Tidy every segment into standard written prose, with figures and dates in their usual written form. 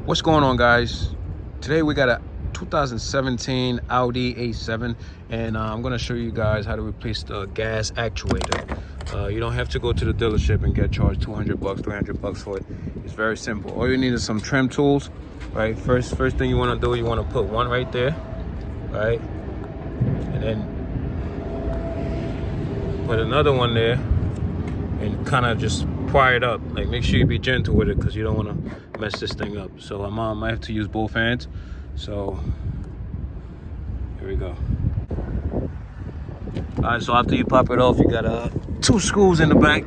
What's going on, guys? Today we got a 2017 Audi A7, and I'm going to show you guys how to replace the gas actuator. You don't have to go to the dealership and get charged 200 bucks, 300 bucks for it. It's very simple. All you need is some trim tools, right? First thing you want to do, you want to put one right there, right? And then put another one there and kind of just pry it up. Like, make sure you be gentle with it because you don't want to mess this thing up. So I might have to use both hands. So here we go. All right, so after you pop it off, you got two screws in the back,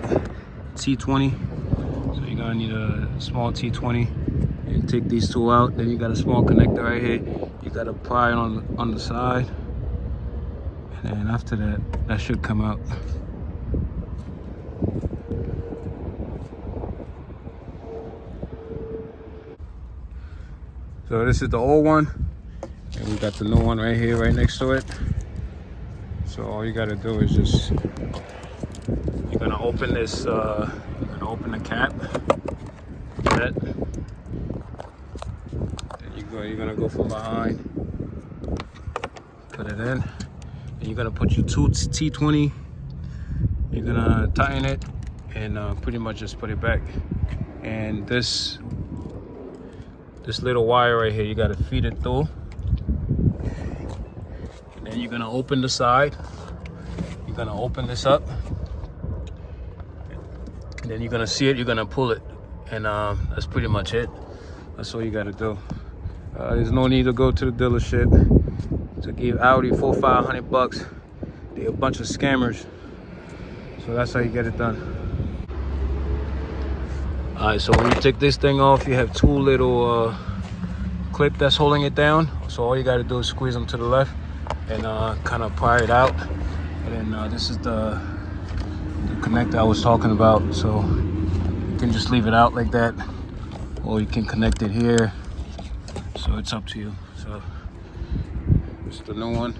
T20. So you're gonna need a small T20 and take these two out. Then you got a small connector right here. You got to pry on the side, and then after that should come out. So this is the old one, and we got the new one right here, right next to it. So all you gotta do is just, you're gonna open this, you're gonna open the cap, that. Then you're gonna go from behind, put it in, and you're gonna put your two T20, you're gonna tighten it, and pretty much just put it back. And this little wire right here, you gotta feed it through. And then you're gonna open the side. You're gonna open this up. And then you're gonna see it, you're gonna pull it. And that's pretty much it. That's all you gotta do. There's no need to go to the dealership to give Audi $400-500 bucks. They're a bunch of scammers. So that's how you get it done. Alright, so when you take this thing off, you have two little clip that's holding it down. So all you got to do is squeeze them to the left and kind of pry it out. And then this is the connector I was talking about. So you can just leave it out like that, or you can connect it here. So it's up to you. So it's the new one.